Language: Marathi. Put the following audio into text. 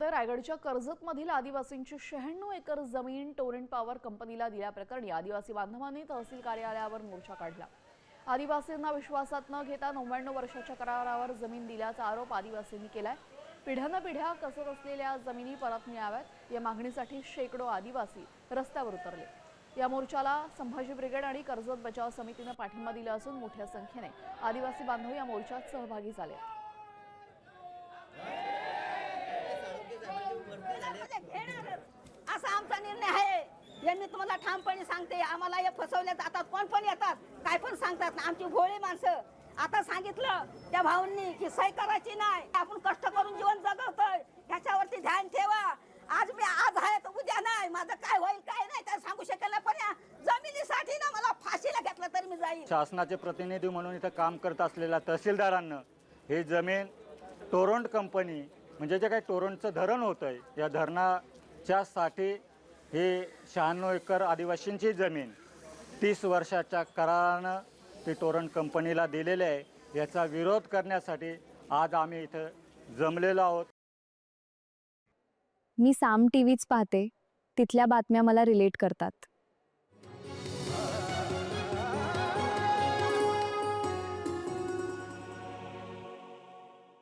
आहे। रायगडच्या कर्जतमधील आदिवासींची 96 एकर जमीन टोरेंट पॉवर कंपनीला दिल्याप्रकरणी आदिवासी बांधवांनी तहसील कार्यालयावर मोर्चा काढला। आदिवासींना विश्वासात न घेता 99 वर्षाच्या करारावर जमीन दिल्याचा आरोप आदिवासींनी केलाय। पिढ्यानपिढ्या कसत असलेल्या जमिनी परत मिळाव्यात या मागणीसाठी शेकडो आदिवासी रस्त्यावर उतरले। या मोर्चाला संभाजी ब्रिगेड आणि कर्जत बचाव समितीने पाठिंबा दिला असून मोठ्या संख्येने आदिवासी बांधव या मोर्चात सहभागी झाले। असा आमचा निर्णय आहे। यांनी तुम्हाला ठामपणे सांगते, आम्हाला हे फसवले जातात, कोण पण येतात, काय पण सांगतात। आमची भोळी माणसं आता सांगितलं त्या भाऊंनी की सही करायची नाही, आपण कष्ट करून जीवन जगवतोय, ह्याच्यावरती ध्यान ठेवा। आज मी आज आहे तर उद्या नाही, माझं काय होईल काय नाही ते सांगू शकत नाही, पण या जमिनीसाठी ना मला फाशीला घेतलं तरी मी जाईल। शासनाचे प्रतिनिधी म्हणून इथं काम करत असलेल्या तहसीलदारांना हे जमीन टोरंट कंपनी म्हणजे जे काही टोरंटचं धरण होतं आहे, या धरणाच्यासाठी हे 96 एकर आदिवासींची जमीन 30 वर्षाच्या करारानं ती टोरंट कंपनीला दिलेली आहे। याचा विरोध करण्यासाठी आज आम्ही इथं जमलेलो आहोत। मी साम टीव्हीच पाहते, तिथल्या बातम्या मला रिलेट करतात।